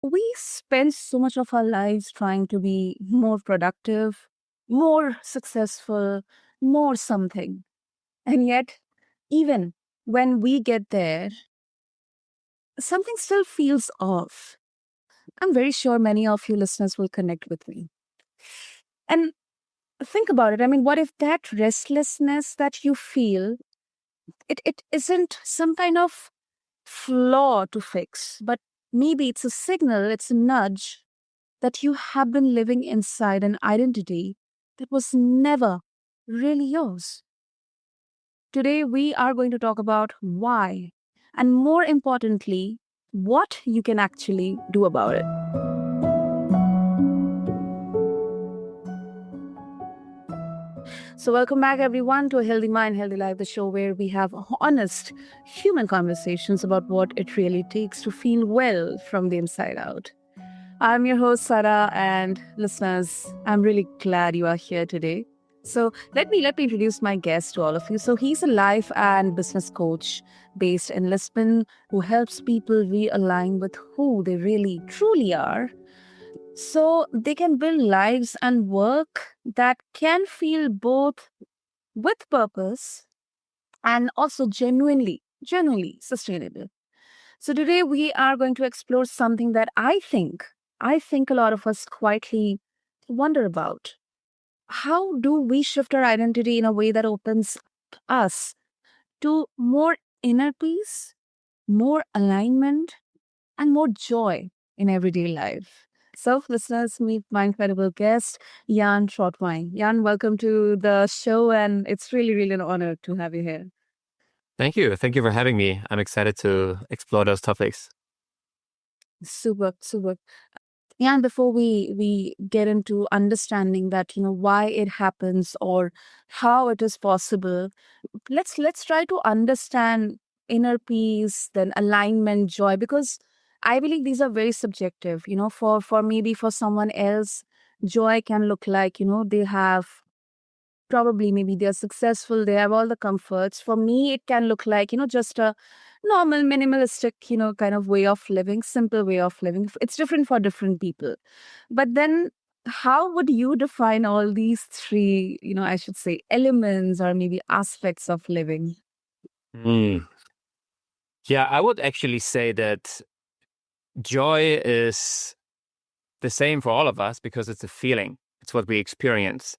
We spend so much of our lives trying to be more productive, more successful, more something. And yet, even when we get there, something still feels off. I'm very sure many of you listeners will connect with me. And think about it. I mean, what if that restlessness that you feel, it isn't some kind of flaw to fix, but maybe it's a signal, it's a nudge that you have been living inside an identity that was never really yours. Today, we are going to talk about why, and more importantly, what you can actually do about it. So, welcome back, everyone, to A Healthy Mind, Healthy Life, the show where we have honest human conversations about what it really takes to feel well from the inside out. I'm your host, Sarah, and listeners, I'm really glad you are here today. So let me introduce my guest to all of you. So he's a life and business coach based in Lisbon who helps people realign with who they really truly are so they can build lives and work that can feel both with purpose and also genuinely sustainable. So today we are going to explore something that I think a lot of us quietly wonder about. How do we shift our identity in a way that opens us to more inner peace, more alignment, and more joy in everyday life? So, listeners, meet my incredible guest, Jan Trautwein. Jan, welcome to the show, and it's really an honor to have you here. Thank you. Thank you for having me. I'm excited to explore those topics. Super. Yeah, and before we get into understanding that why it happens or how it is possible, let's try to understand inner peace, then alignment, joy, because I believe these are very subjective. For maybe for someone else, joy can look like they have probably maybe they're successful, they have all the comforts. For me, it can look like just a normal minimalistic kind of way of living, simple way of living. It's different for different people. But then how would you define all these three, I should say, elements or maybe aspects of living? Mm. Yeah, I would actually say that joy is the same for all of us because it's a feeling. It's what we experience.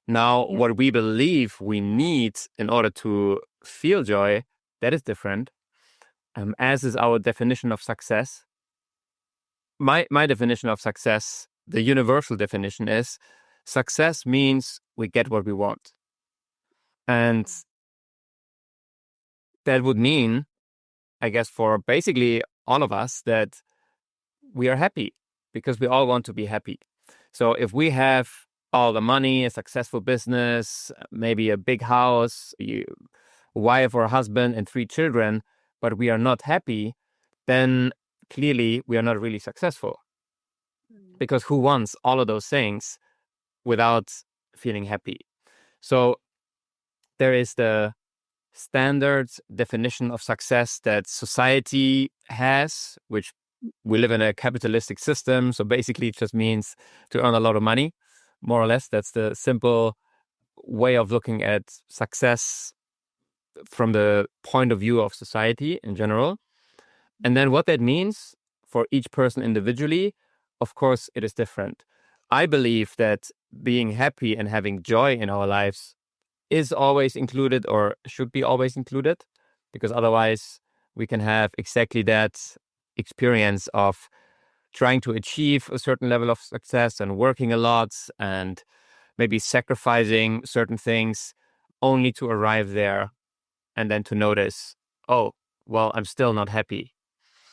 Now, Yeah. what we believe we need in order to feel joy, that is different. As is our definition of success. My definition of success, the universal definition is success means we get what we want. And that would mean, I guess, for basically all of us, that we are happy because we all want to be happy. So if we have all the money, a successful business, maybe a big house, a wife or a husband, and 3 children, but we are not happy, then clearly we are not really successful. Because who wants all of those things without feeling happy? So there is the standard definition of success that society has, which we live in a capitalistic system. So basically, it just means to earn a lot of money, more or less. That's the simple way of looking at success from the point of view of society in general. And then what that means for each person individually, of course, it is different. I believe that being happy and having joy in our lives is always included or should be always included, because otherwise we can have exactly that experience of trying to achieve a certain level of success and working a lot and maybe sacrificing certain things only to arrive there and then to notice, oh, well, I'm still not happy.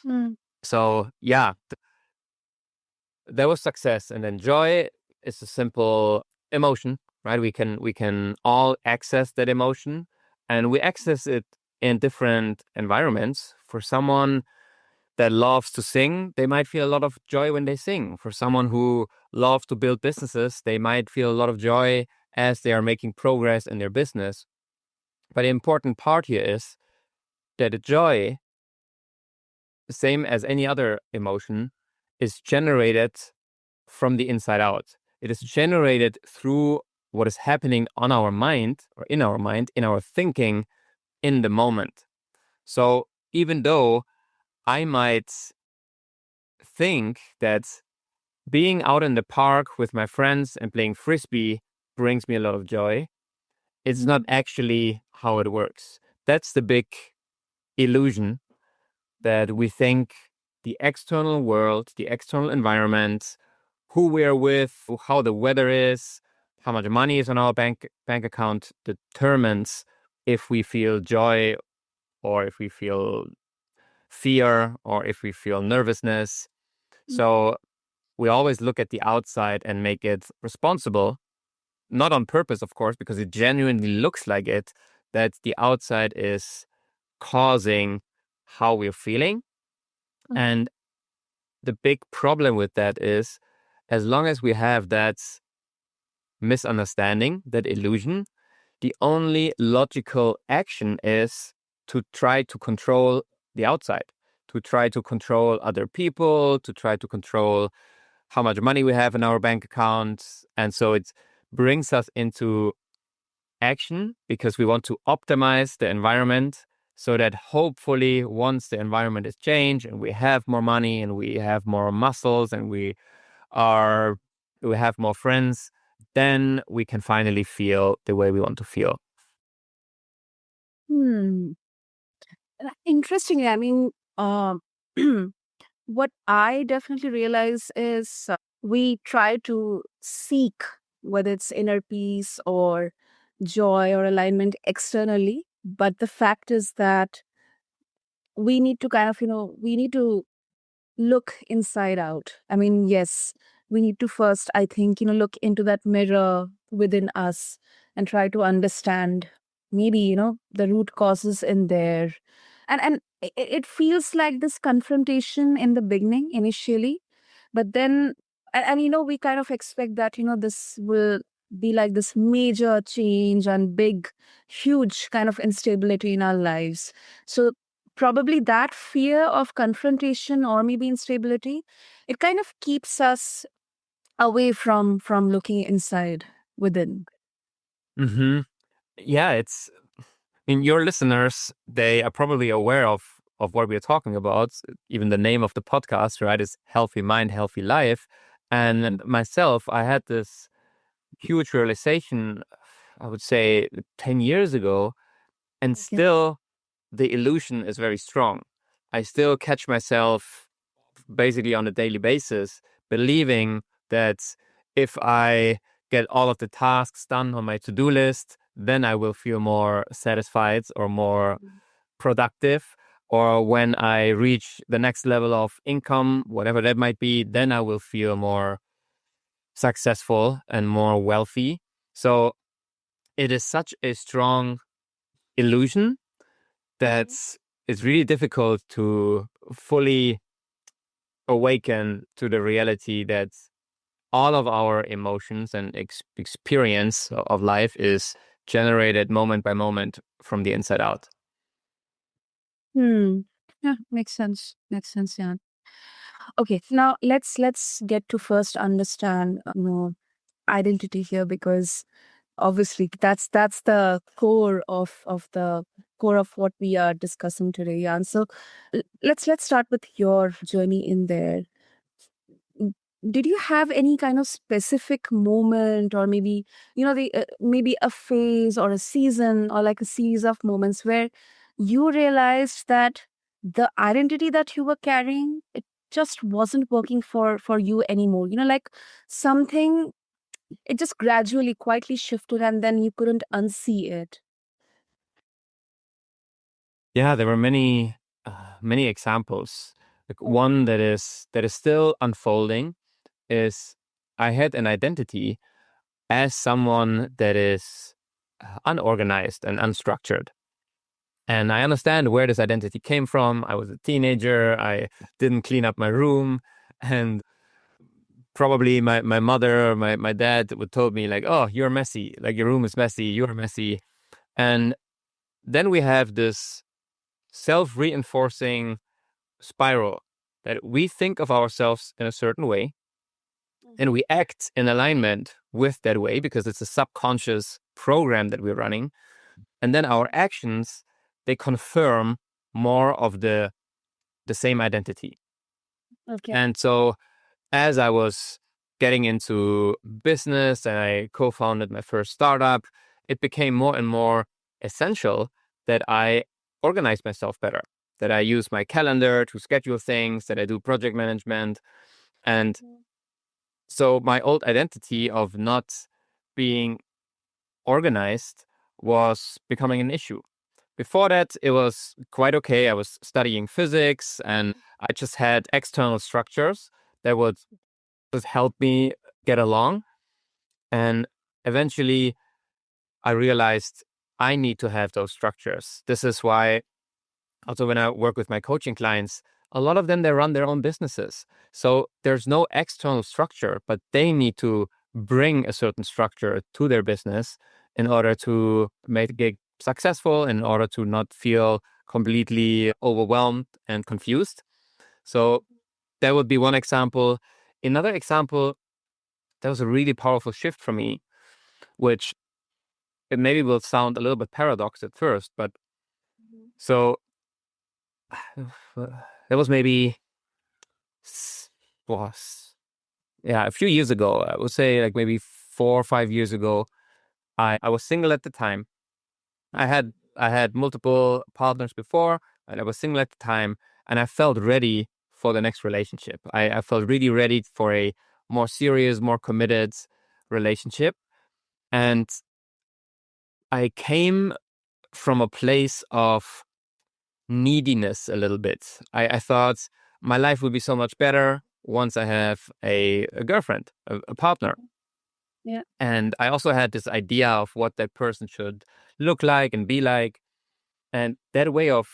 Mm. So yeah, there was success, and then joy is a simple emotion, right? We can all access that emotion, and we access it in different environments. For someone that loves to sing, they might feel a lot of joy when they sing. For someone who loves to build businesses, they might feel a lot of joy as they are making progress in their business. But the important part here is that the joy, the same as any other emotion, is generated from the inside out. It is generated through what is happening on our mind or in our mind, in our thinking in the moment. So even though I might think that being out in the park with my friends and playing frisbee brings me a lot of joy, it's not actually how it works. That's the big illusion, that we think the external world, the external environment, who we're with, how the weather is, how much money is on our bank account determines if we feel joy or if we feel fear or if we feel nervousness. So we always look at the outside and make it responsible, not on purpose, of course, because it genuinely looks like it, that the outside is causing how we're feeling. And the big problem with that is, as long as we have that misunderstanding, that illusion, the only logical action is to try to control the outside, to try to control other people, to try to control how much money we have in our bank accounts. And so it brings us into action because we want to optimize the environment so that hopefully once the environment is changed and we have more money and we have more muscles and we have more friends, then we can finally feel the way we want to feel. Hmm. Interestingly, I mean, what I definitely realize is we try to seek whether it's inner peace or joy or alignment externally. But the fact is that we need to kind of, we need to look inside out. I mean, yes, we need to first, I think, look into that mirror within us and try to understand maybe, the root causes in there. And it feels like this confrontation in the beginning initially, but then, and we kind of expect that, this will be like this major change and big, huge kind of instability in our lives. So probably that fear of confrontation or maybe instability, it kind of keeps us away from looking inside within. Mm-hmm. Yeah, I mean, your listeners, they are probably aware of what we're talking about. Even the name of the podcast, right, is Healthy Mind, Healthy Life. And myself, I had this huge realization, I would say 10 years ago, and Okay. still the illusion is very strong. I still catch myself basically on a daily basis believing that if I get all of the tasks done on my to-do list, then I will feel more satisfied or more productive. Or when I reach the next level of income, whatever that might be, then I will feel more successful and more wealthy. So it is such a strong illusion that it's really difficult to fully awaken to the reality that all of our emotions and experience of life is generated moment by moment from the inside out. Hmm. Yeah, makes sense. Makes sense, yeah. Okay, now let's get to first understand identity here, because obviously that's the core of what we are discussing today. Yeah. And so let's start with your journey in there. Did you have any kind of specific moment, or maybe the maybe a phase or a season or like a series of moments where you realized that the identity that you were carrying, it just wasn't working for you anymore, like something, it just gradually quietly shifted and then you couldn't unsee it? Yeah, there were many examples. Like one that is still unfolding is I had an identity as someone that is unorganized and unstructured. And I understand where this identity came from. I was a teenager. I didn't clean up my room. And probably my mother or my dad would told me like, oh, you're messy. Like your room is messy. You're messy. And then we have this self-reinforcing spiral that we think of ourselves in a certain way and we act in alignment with that way because it's a subconscious program that we're running. And then our actions, they confirm more of the same identity. Okay. And so as I was getting into business and I co-founded my first startup, it became more and more essential that I organize myself better, that I use my calendar to schedule things, that I do project management. And so my old identity of not being organized was becoming an issue. Before that, it was quite okay. I was studying physics and I just had external structures that would just help me get along. And eventually, I realized I need to have those structures. This is why, also, when I work with my coaching clients, a lot of them, they run their own businesses. So there's no external structure, but they need to bring a certain structure to their business in order to make it successful, in order to not feel completely overwhelmed and confused. So that would be one example. Another example, that was a really powerful shift for me, which it maybe will sound a little bit paradox at first, but so that was maybe was a few years ago. I would say like maybe 4 or 5 years ago. I was single at the time. I had multiple partners before, and I was single at the time, and I felt ready for the next relationship. I felt really ready for a more serious, more committed relationship. And I came from a place of neediness a little bit. I thought my life would be so much better once I have a girlfriend, a partner. Yeah. And I also had this idea of what that person should look like and be like. And that way of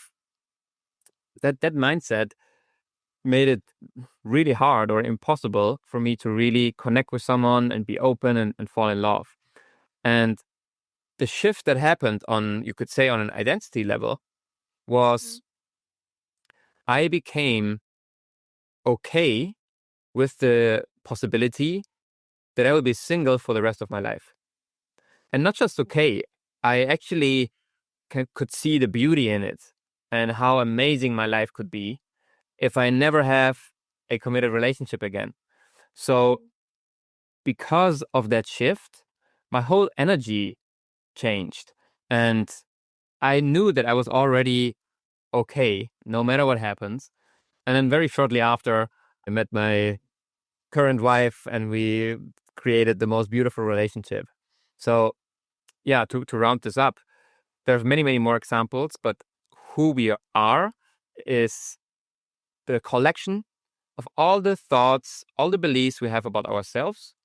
that mindset made it really hard or impossible for me to really connect with someone and be open and fall in love. And the shift that happened on, you could say, on an identity level was I became okay with the possibility that I will be single for the rest of my life. And not just okay, I actually could see the beauty in it and how amazing my life could be if I never have a committed relationship again. So, because of that shift, my whole energy changed. And I knew that I was already okay, no matter what happens. And then, very shortly after, I met my current wife and we created the most beautiful relationship. So, yeah, to round this up, there's many, many more examples, but who we are is the collection of all the thoughts, all the beliefs we have about ourselves.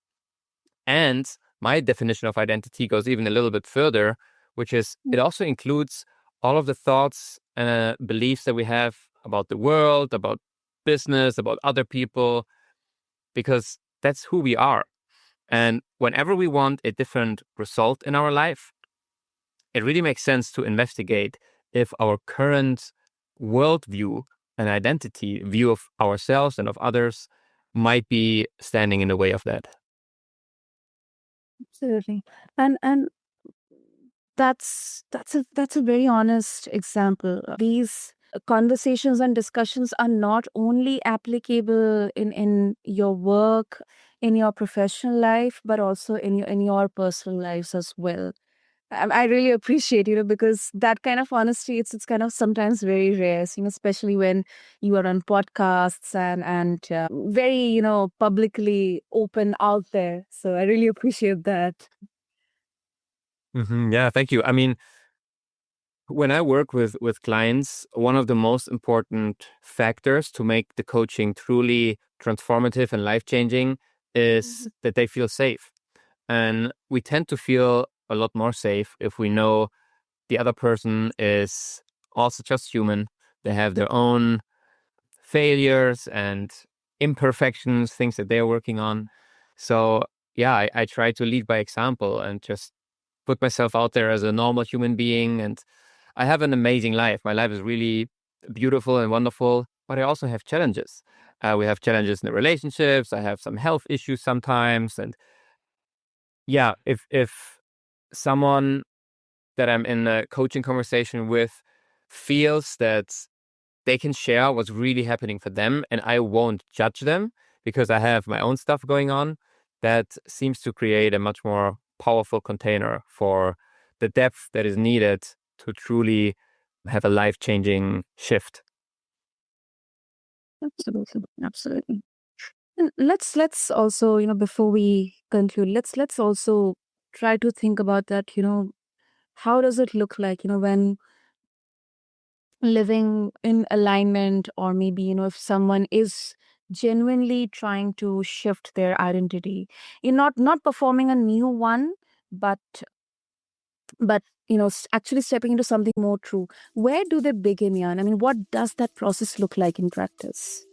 And my definition of identity goes even a little bit further, which is it also includes all of the thoughts and beliefs that we have about the world, about business, about other people, because that's who we are. And whenever we want a different result in our life, it really makes sense to investigate if our current worldview and identity view of ourselves and of others might be standing in the way of that. Absolutely. And that's a very honest example. These conversations and discussions are not only applicable in your work, in your professional life, but also in your personal lives as well. I really appreciate, because that kind of honesty, it's kind of sometimes very rare, especially when you are on podcasts and very, publicly open out there. So I really appreciate that. Yeah, thank you. I mean, when I work with clients, one of the most important factors to make the coaching truly transformative and life changing is that they feel safe. And we tend to feel a lot more safe if we know the other person is also just human. They have their own failures and imperfections, things that they're working on. So, yeah, I try to lead by example and just put myself out there as a normal human being. And I have an amazing life. My life is really beautiful and wonderful. but I also have challenges. We have challenges in the relationships. I have some health issues sometimes. And yeah, if someone that I'm in a coaching conversation with feels that they can share what's really happening for them and I won't judge them because I have my own stuff going on, that seems to create a much more powerful container for the depth that is needed to truly have a life-changing shift. Absolutely, absolutely. And let's also, before we conclude, let's also try to think about that, how does it look like, when living in alignment, or maybe, if someone is genuinely trying to shift their identity, you're not performing a new one, but actually stepping into something more true. Where do they begin, Jan? I mean, what does that process look like in practice?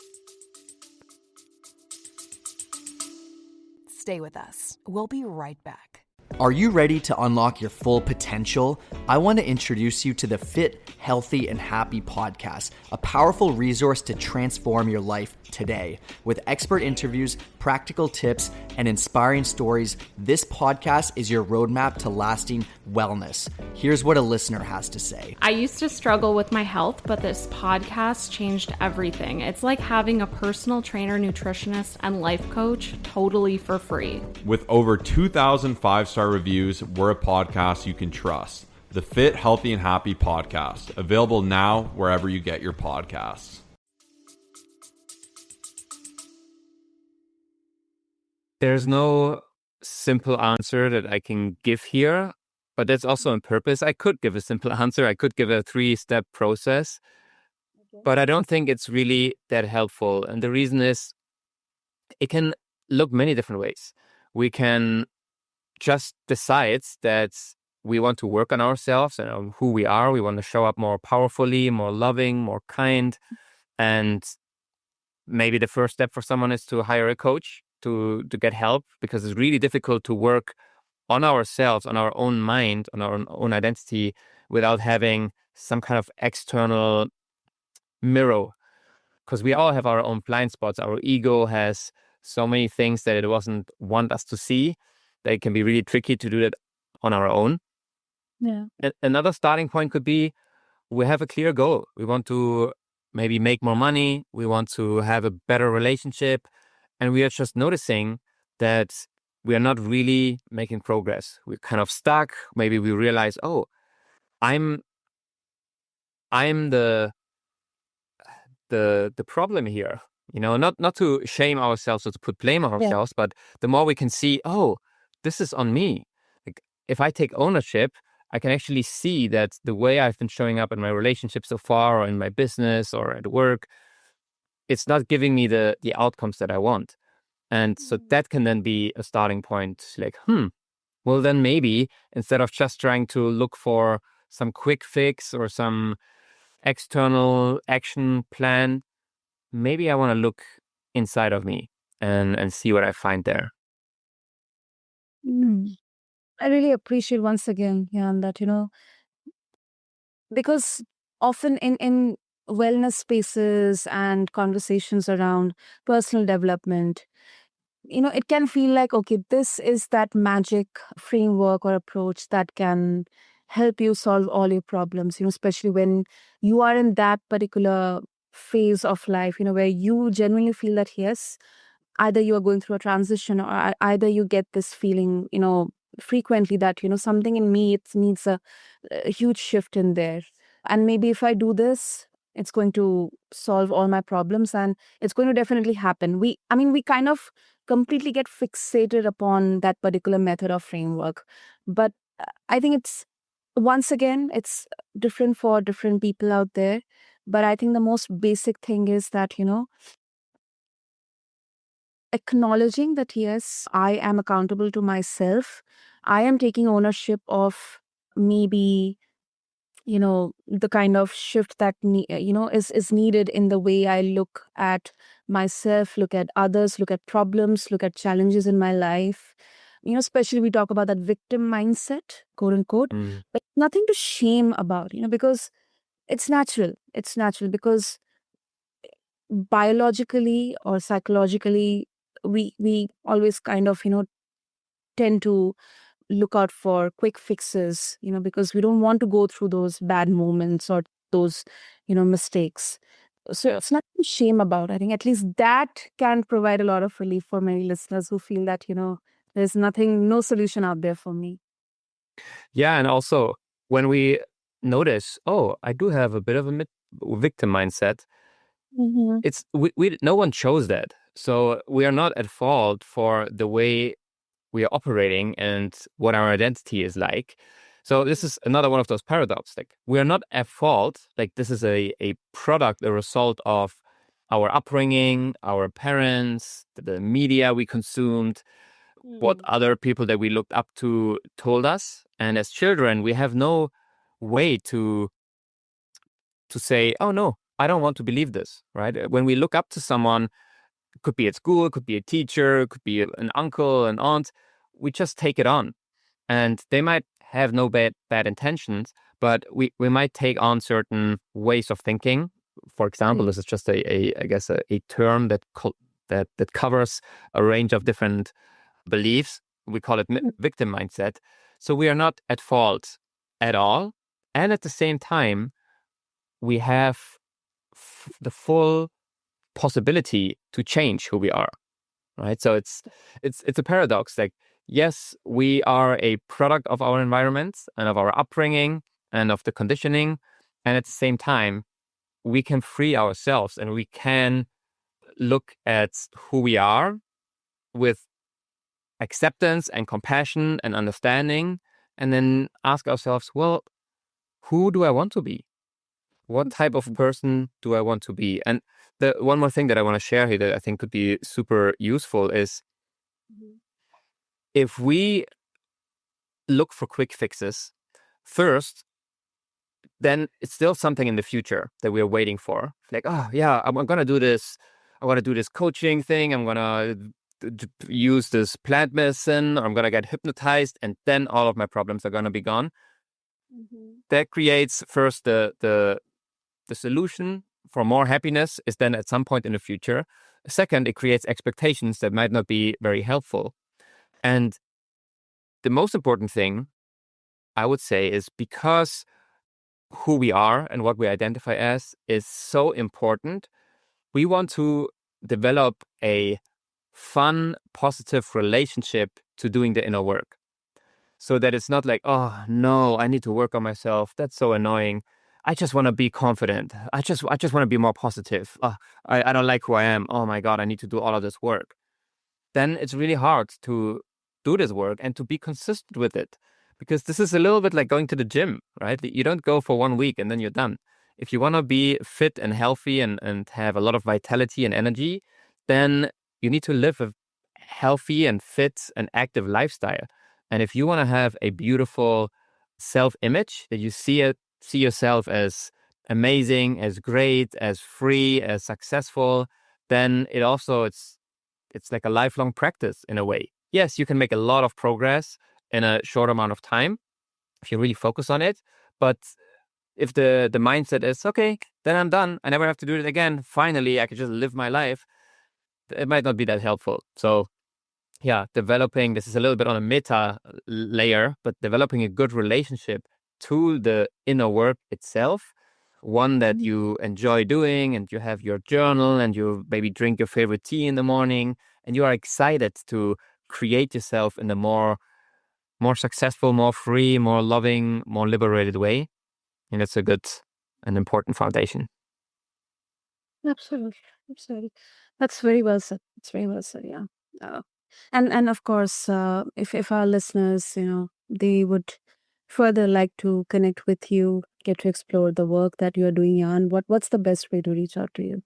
Stay with us. We'll be right back. Are you ready to unlock your full potential? I want to introduce you to the Fit, Healthy, and Happy podcast, a powerful resource to transform your life today. With expert interviews, practical tips, and inspiring stories, this podcast is your roadmap to lasting wellness. Here's what a listener has to say. I used to struggle with my health, but this podcast changed everything. It's like having a personal trainer, nutritionist, and life coach totally for free. With over 2,000 five-star reviews, we're a podcast you can trust. The Fit, Healthy, and Happy podcast, available now wherever you get your podcasts. There's no simple answer that I can give here, but that's also on purpose. I could give a simple answer. I could give a 3-step process, but I don't think it's really that helpful. And the reason is it can look many different ways. We can just decide that we want to work on ourselves and on who we are. We want to show up more powerfully, more loving, more kind. And maybe the first step for someone is to hire a coach to get help, because it's really difficult to work on ourselves, on our own mind, on our own identity without having some kind of external mirror. Because we all have our own blind spots. Our ego has so many things that it doesn't want us to see, that it can be really tricky to do that on our own. Yeah. Another starting point could be we have a clear goal. We want to maybe make more money. We want to have a better relationship. And we are just noticing that we are not really making progress. We're kind of stuck. Maybe we realize, oh, I'm the problem here. Not to shame ourselves or to put blame on ourselves, but the more we can see, oh, this is on me. Like, if I take ownership, I can actually see that the way I've been showing up in my relationship so far, or in my business or at work, it's not giving me the outcomes that I want. And so that can then be a starting point, like, well, then maybe instead of just trying to look for some quick fix or some external action plan, maybe I want to look inside of me and see what I find there. I really appreciate once again, Jan, that, because often in wellness spaces and conversations around personal development, it can feel like, okay, this is that magic framework or approach that can help you solve all your problems, especially when you are in that particular phase of life, where you genuinely feel that, yes, either you are going through a transition, or either you get this feeling, frequently that, something in me, it needs a huge shift in there. And maybe if I do this, it's going to solve all my problems, and it's going to definitely happen. We kind of completely get fixated upon that particular method or framework. But I think once again, it's different for different people out there. But I think the most basic thing is that, acknowledging that, yes, I am accountable to myself. I am taking ownership of maybe, the kind of shift that, is needed in the way I look at myself, look at others, look at problems, look at challenges in my life. Especially we talk about that victim mindset, quote unquote, but nothing to shame about, because it's natural. It's natural because biologically or psychologically, we always kind of, tend to look out for quick fixes, because we don't want to go through those bad moments or those, mistakes. So it's nothing to shame about. I think at least that can provide a lot of relief for many listeners who feel that, there's no solution out there for me. Yeah, and also when we notice, oh, I do have a bit of a victim mindset, Mm-hmm. it's no one chose that. So we are not at fault for the way we are operating and what our identity is like. So this is another one of those paradoxes. Like, we are not at fault. Like, this is a product, a result of our upbringing, our parents, the media we consumed, what other people that we looked up to told us. And as children, we have no way to say, oh no, I don't want to believe this, right? When we look up to someone, could be at school, could be a teacher, could be an uncle, an aunt, we just take it on. And they might have no bad intentions, but we might take on certain ways of thinking. For example, this is just I guess a term that that covers a range of different beliefs. We call it victim mindset. So we are not at fault at all, and at the same time, we have the full possibility to change who we are. Right. So it's a paradox. Like, yes, we are a product of our environment and of our upbringing and of the conditioning. And at the same time, we can free ourselves and we can look at who we are with acceptance and compassion and understanding, and then ask ourselves, well, who do I want to be? What type of person do I want to be? And the one more thing that I want to share here that I think could be super useful is, if we look for quick fixes first, then it's still something in the future that we're waiting for. Like, oh yeah, I'm going to do this. I want to do this coaching thing. I'm going to use this plant medicine, or I'm going to get hypnotized, and then all of my problems are going to be gone. That creates first the solution for more happiness is then at some point in the future. Second, it creates expectations that might not be very helpful. And the most important thing, I would say, is because who we are and what we identify as is so important, we want to develop a fun, positive relationship to doing the inner work. So that it's not like, oh no, I need to work on myself. That's so annoying. I just want to be confident. I just want to be more positive. I don't like who I am. Oh my God, I need to do all of this work. Then it's really hard to do this work and to be consistent with it. Because this is a little bit like going to the gym, right? You don't go for 1 week and then you're done. If you want to be fit and healthy and have a lot of vitality and energy, then you need to live a healthy and fit and active lifestyle. And if you want to have a beautiful self-image, that you see yourself as amazing, as great, as free, as successful, then it's like a lifelong practice in a way. Yes, you can make a lot of progress in a short amount of time if you really focus on it. But if the mindset is, okay, then I'm done, I never have to do it again, finally I can just live my life, it might not be that helpful. So yeah, developing, this is a little bit on a meta layer, but developing a good relationship to the inner work itself, one that you enjoy doing, and you have your journal, and you maybe drink your favorite tea in the morning, and you are excited to create yourself in a more successful, more free, more loving, more liberated way. And it's a good and important foundation. Absolutely. Absolutely. That's very well said. It's very well said. Yeah. And of course, if our listeners, they would further like to connect with you, get to explore the work that you are doing, Jan, what's the best way to reach out to you?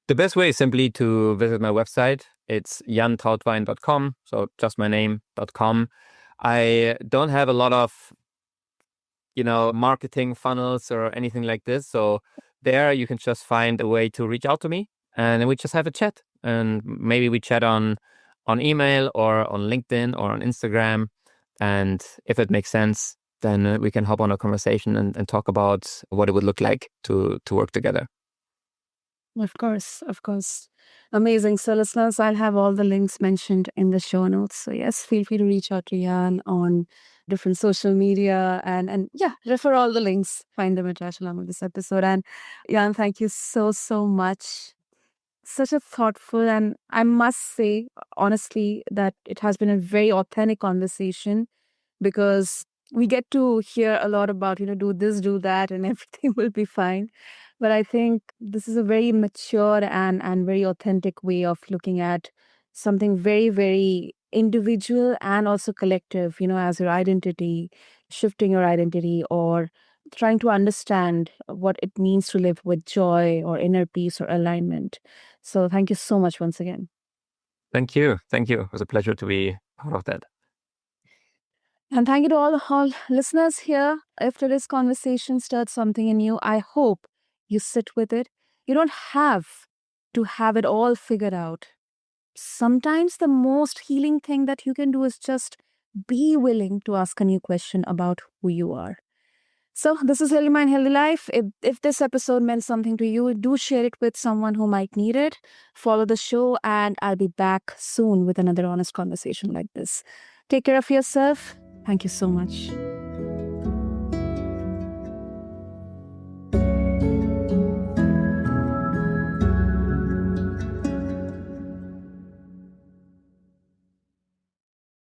The best way is simply to visit my website. It's jantrautwein.com, so just my name.com. I don't have a lot of, marketing funnels or anything like this. So there you can just find a way to reach out to me, and then we just have a chat. And maybe we chat on email or on LinkedIn or on Instagram. And if it makes sense, then we can hop on a conversation and talk about what it would look like to work together. Of course, of course. Amazing. So, listeners, I'll have all the links mentioned in the show notes. So, yes, feel free to reach out to Jan on different social media and yeah, refer all the links. Find them attached along with this episode. And Jan, thank you so, so much. Such a thoughtful, and I must say, honestly, that it has been a very authentic conversation because we get to hear a lot about, do this, do that, and everything will be fine. But I think this is a very mature and very authentic way of looking at something very, very individual and also collective, as your identity, shifting your identity or trying to understand what it means to live with joy or inner peace or alignment. So thank you so much once again. Thank you. Thank you. It was a pleasure to be part of that. And thank you to all listeners here. If today's conversation stirred something in you, I hope you sit with it. You don't have to have it all figured out. Sometimes the most healing thing that you can do is just be willing to ask a new question about who you are. So this is Healthy Mind, Healthy Life. If this episode meant something to you, do share it with someone who might need it. Follow the show, and I'll be back soon with another honest conversation like this. Take care of yourself. Thank you so much.